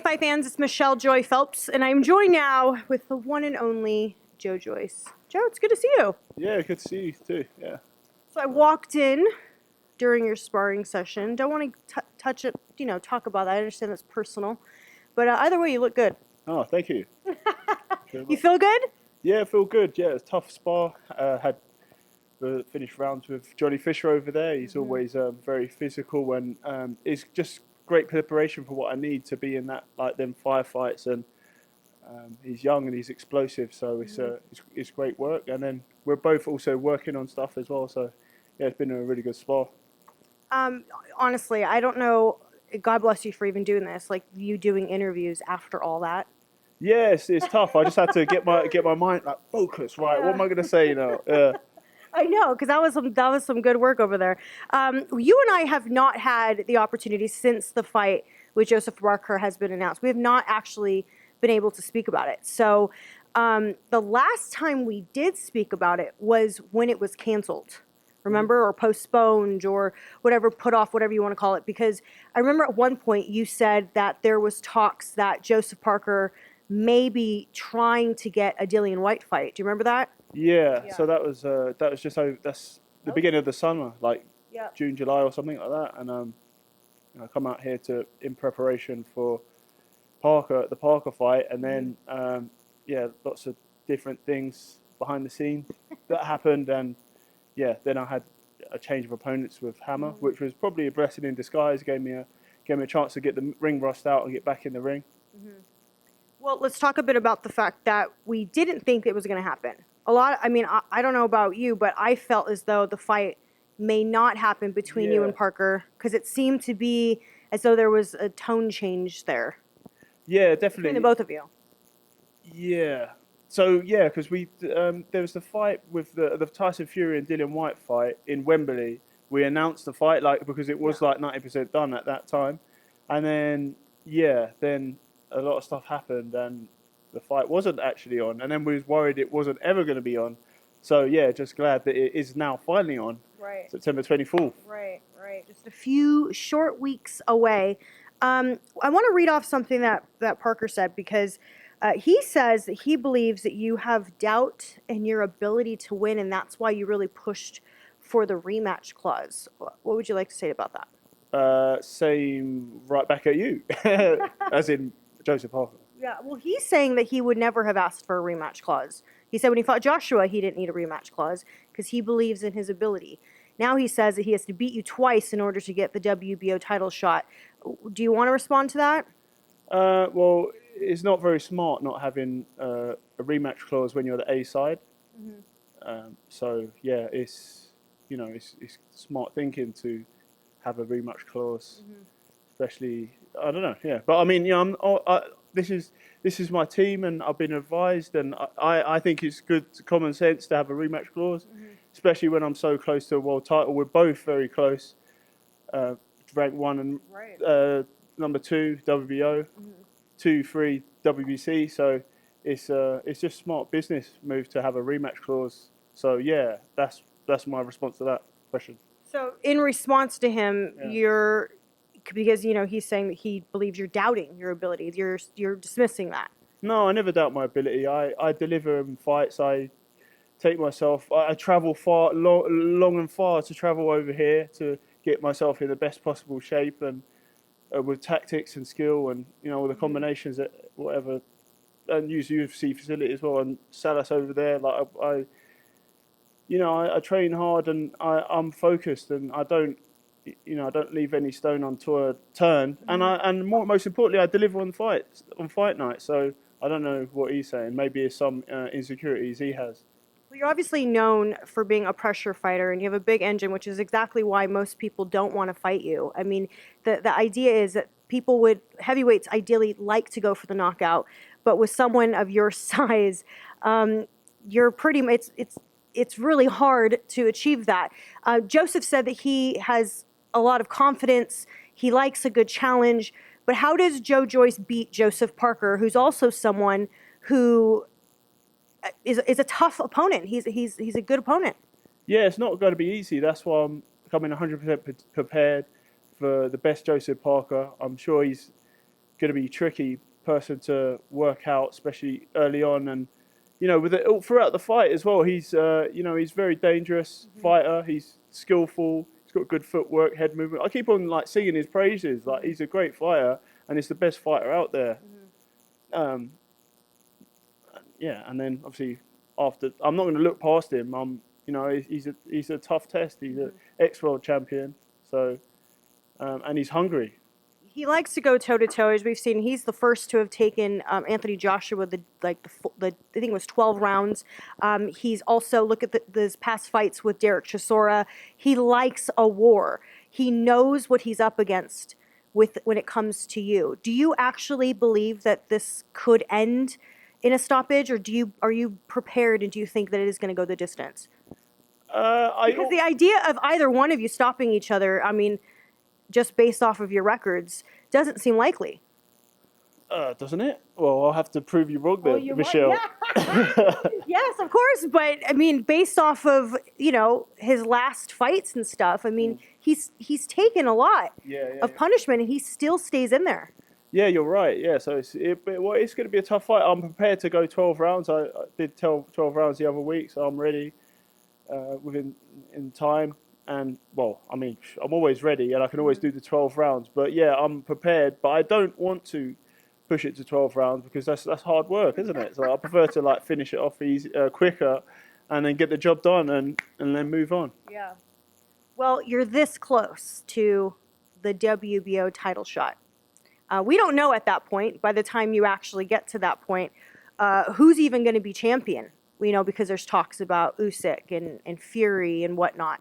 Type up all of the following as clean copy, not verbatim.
Muay Thai fans, it's Michelle Joy Phelps, and I'm joined now with the one and only Joe Joyce. Joe, it's good to see you. Yeah, good to see you too, yeah. So I walked in during your sparring session. Don't want to touch it, talk about that. I understand that's personal. But either way, you look good. Oh, thank you. You feel good? Yeah, I feel good. Yeah, it's a tough spar. Had the finished rounds with Johnny Fisher over there. He's always very physical and it's just great preparation for what I need to be in that, like them firefights. And he's young and he's explosive, so it's great work. And then we're both also working on stuff as well. So yeah, it's been a really good spar. Honestly, I don't know. God bless you for even doing this. Like you doing interviews after all that. Yes, it's tough. I just had to get my mind like focused. Right, what am I gonna say now? Yeah. I know, because that was some good work over there. You and I have not had the opportunity since the fight with Joseph Parker has been announced. We have not actually been able to speak about it. So the last time we did speak about it was when it was canceled. Remember, or postponed, or whatever, put off, whatever you want to call it. Because I remember at one point you said that there was talks that Joseph Parker may be trying to get a Dillian White fight. Do you remember that? Yeah. So that was just that's the beginning of the summer, like Yeah. June, July, or something like that. And I come out here in preparation for the Parker fight, and then lots of different things behind the scenes that happened, and then I had a change of opponents with Hammer, which was probably a blessing in disguise. Gave me a chance to get the ring rust out and get back in the ring. Well, let's talk a bit about the fact that we didn't think it was going to happen. I don't know about you, but I felt as though the fight may not happen between you and Parker, because it seemed to be as though there was a tone change there. Yeah, definitely. Between the both of you. Yeah. So because there was the fight with the Tyson Fury and Dillian White fight in Wembley. We announced the fight because it was like 90% done at that time, and then then a lot of stuff happened and the fight wasn't actually on, and then we was worried it wasn't ever going to be on. So just glad that it is now finally on. Right. September 24th. Right. Just a few short weeks away. I want to read off something that Parker said, because he says that he believes that you have doubt in your ability to win, and that's why you really pushed for the rematch clause. What would you like to say about that? Same right back at you, as in Joseph Parker. Yeah, well, he's saying that he would never have asked for a rematch clause. He said when he fought Joshua, he didn't need a rematch clause because he believes in his ability. Now he says that he has to beat you twice in order to get the WBO title shot. Do you want to respond to that? Well, it's not very smart not having a rematch clause when you're the A side. It's smart thinking to have a rematch clause, especially I don't know. Yeah, but I mean, this is my team, and I've been advised, and I think it's good common sense to have a rematch clause, especially when I'm so close to a world title. We're both very close, rank 1 and number 2 WBO, 2, 3 WBC. So it's just smart business move to have a rematch clause. So that's my response to that question. So in response to him, because he's saying that he believes you're doubting your ability. You're dismissing that. No, I never doubt my ability. I deliver in fights. I take myself. I travel far, long and far to travel over here to get myself in the best possible shape, and with tactics and skill, and all the combinations that whatever, and use the UFC facility as well, and Salas over there. Like I train hard, and I'm focused, and I don't leave any stone unturned, and most importantly, I deliver on fight night. So I don't know what he's saying. Maybe it's some insecurities he has. Well, you're obviously known for being a pressure fighter, and you have a big engine, which is exactly why most people don't want to fight you. I mean, the idea is that heavyweights ideally like to go for the knockout, but with someone of your size, it's really hard to achieve that. Joseph said that he has a lot of confidence. He likes a good challenge. But how does Joe Joyce beat Joseph Parker, who's also someone who is a tough opponent? He's a good opponent. Yeah, it's not going to be easy. That's why I'm coming 100% prepared for the best Joseph Parker. I'm sure he's going to be tricky person to work out, especially early on, and with it throughout the fight as well. He's he's a very dangerous fighter. He's skillful. He's got good footwork, head movement. I keep on like singing his praises. Like he's a great fighter, and he's the best fighter out there. Yeah, and then obviously after, I'm not going to look past him. He's a tough test. He's an ex-world champion, so and he's hungry. He likes to go toe to toe, as we've seen. He's the first to have taken Anthony Joshua the I think it was 12 rounds. He's also look at his past fights with Derek Chisora. He likes a war. He knows what he's up against when it comes to you. Do you actually believe that this could end in a stoppage, or are you prepared and do you think that it is going to go the distance? Because the idea of either one of you stopping each other, I mean, just based off of your records, doesn't seem likely. Doesn't it? Well, I'll have to prove you wrong then, Michelle. Yeah. Yes, of course. But, I mean, based off of, his last fights and stuff, I mean, he's taken a lot of punishment, and he still stays in there. Yeah, you're right. Yeah, so it's going to be a tough fight. I'm prepared to go 12 rounds. I did 12 rounds the other week, so I'm ready in time. And, well, I mean, I'm always ready, and I can always do the 12 rounds. But, yeah, I'm prepared. But I don't want to push it to 12 rounds because that's hard work, isn't it? So I prefer to, like, finish it off quicker and then get the job done and then move on. Yeah. Well, you're this close to the WBO title shot. We don't know at that point, by the time you actually get to that point, who's even going to be champion. Because there's talks about Usyk and Fury and whatnot.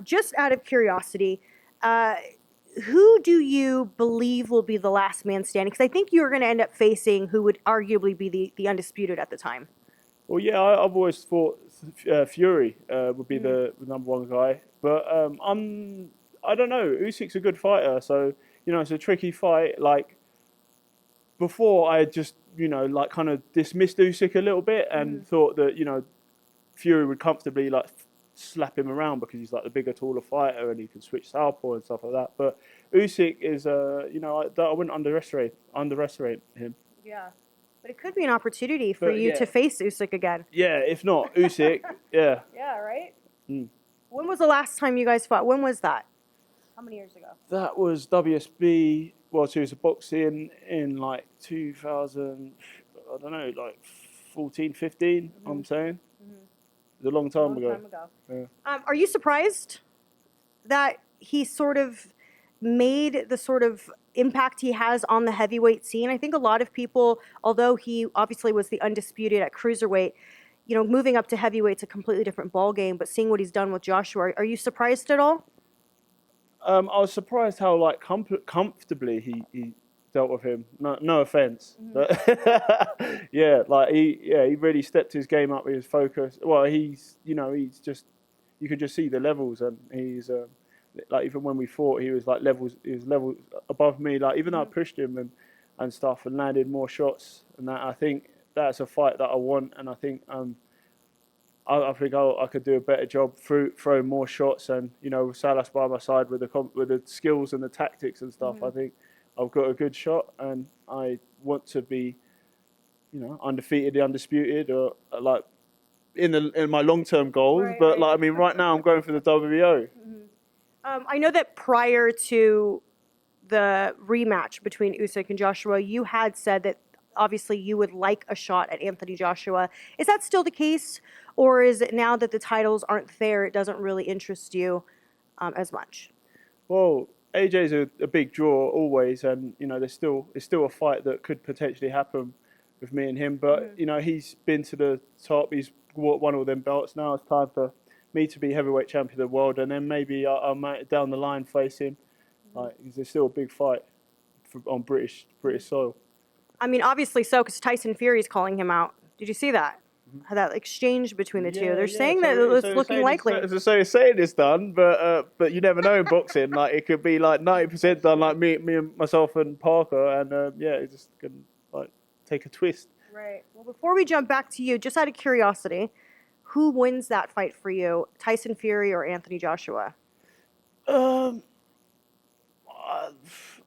Just out of curiosity, who do you believe will be the last man standing? Because I think you're going to end up facing who would arguably be the undisputed at the time. Well, yeah, I've always thought Fury would be the number one guy. But I don't know. Usyk's a good fighter, so, it's a tricky fight. Like, before I had just, like kind of dismissed Usyk a little bit and thought that, Fury would comfortably, like, slap him around because he's like the bigger, taller fighter and he can switch southpaw and stuff like that. But Usyk is, I wouldn't underestimate him. Yeah, but it could be an opportunity for you to face Usyk again. Yeah, if not Usyk, yeah. Yeah, right? When was the last time you guys fought? When was that? How many years ago? That was WSB World Series of Boxing in like 2000, I don't know, like 14, 15, I'm saying. It was a long time ago. Yeah. Are you surprised that he sort of made the sort of impact he has on the heavyweight scene? I think a lot of people, although he obviously was the undisputed at cruiserweight, moving up to heavyweight's a completely different ballgame, but seeing what he's done with Joshua, are you surprised at all? I was surprised how like comfortably he dealt with him. No offense, but yeah, like he really stepped his game up with his focus. Well, he's just, you could just see the levels, and he's like, even when we fought, he was levels above me. Like, even though I pushed him and stuff and landed more shots, and that, I think that's a fight that I want, and I think I think I could do a better job throwing more shots, and with Salas by my side with the skills and the tactics and stuff. I think I've got a good shot, and I want to be, undefeated, undisputed, or like in my long-term goals. Right, but like, I mean, right now I'm going for the WBO. I know that prior to the rematch between Usyk and Joshua, you had said that obviously you would like a shot at Anthony Joshua. Is that still the case, or is it now that the titles aren't there, it doesn't really interest you as much? Well, AJ's a big draw always, and it's still a fight that could potentially happen with me and him. But he's been to the top. He's won all them belts. Now it's time for me to be heavyweight champion of the world, and then maybe I might down the line face him. Like, there's still a big fight on British soil. I mean, obviously so, because Tyson Fury is calling him out. Did you see that? That exchange between the two. They're saying that it's looking likely. So you're saying it's done, but you never know in boxing. Like, it could be like 90% done, like me and myself and Parker, and it just can like take a twist. Right. Well, before we jump back to you, just out of curiosity, who wins that fight for you, Tyson Fury or Anthony Joshua?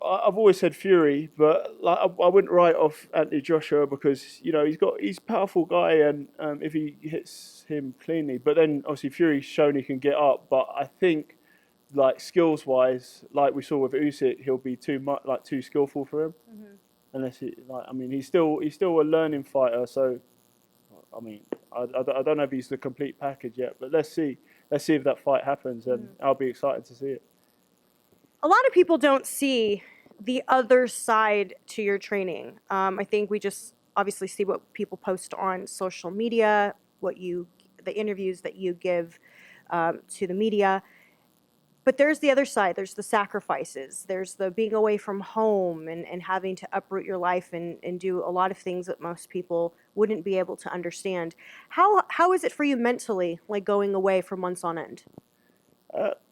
I've always said Fury, but like I wouldn't write off Anthony Joshua because he's a powerful guy, and if he hits him cleanly, but then obviously Fury's shown he can get up. But I think like skills wise, like we saw with Usyk, he'll be too skillful for him. Unless he's still a learning fighter. So I mean, I don't know if he's the complete package yet, but let's see if that fight happens, and I'll be excited to see it. A lot of people don't see the other side to your training. I think we just obviously see what people post on social media, the interviews that you give to the media. But there's the other side. There's the sacrifices. There's the being away from home and having to uproot your life and do a lot of things that most people wouldn't be able to understand. How is it for you mentally, like going away for months on end?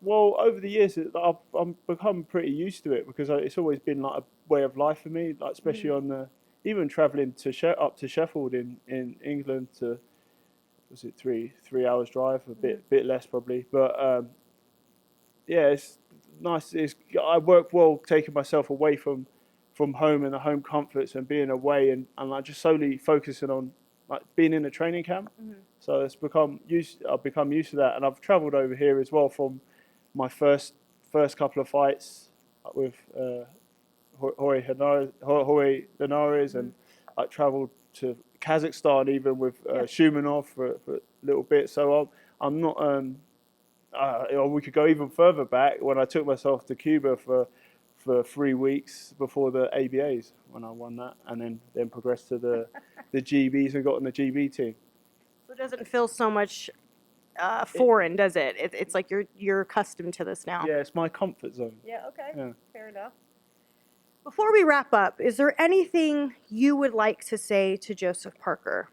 Well, over the years, I've become pretty used to it because it's always been like a way of life for me. Like especially even traveling up to Sheffield in England was it 3 hours drive, a bit less probably, but yeah, it's nice. I work well taking myself away from home and the home comforts and being away and like just solely focusing on like being in a training camp. So I've become used to that, and I've travelled over here as well from my first couple of fights with Jorge Linares, and I travelled to Kazakhstan even with Shumanov for a little bit. So I'm not. We could go even further back when I took myself to Cuba for 3 weeks before the ABAs when I won that, and then progressed to the GBs and got on the GB team. So it doesn't feel so much foreign, does it? It's like you're accustomed to this now. Yeah, it's my comfort zone. Yeah, okay. Yeah. Fair enough. Before we wrap up, is there anything you would like to say to Joseph Parker?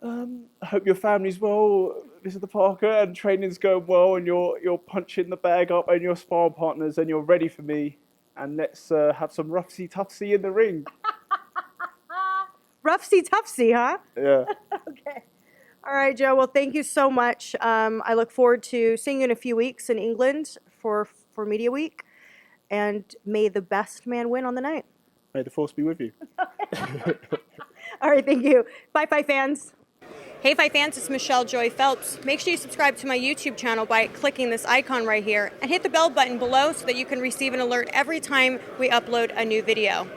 I hope your family's well, Mr. Parker, and training's going well, and you're punching the bag up, and your sparring partners, and you're ready for me. And let's have some Roughsie-Toughsie in the ring. Roughsie-Toughsie, huh? Yeah. Okay. All right, Joe. Well, thank you so much. I look forward to seeing you in a few weeks in England for Media Week. And may the best man win on the night. May the force be with you. All right, thank you. Bye, Fight fans. Hey, Fight fans, it's Michelle Joy Phelps. Make sure you subscribe to my YouTube channel by clicking this icon right here and hit the bell button below so that you can receive an alert every time we upload a new video.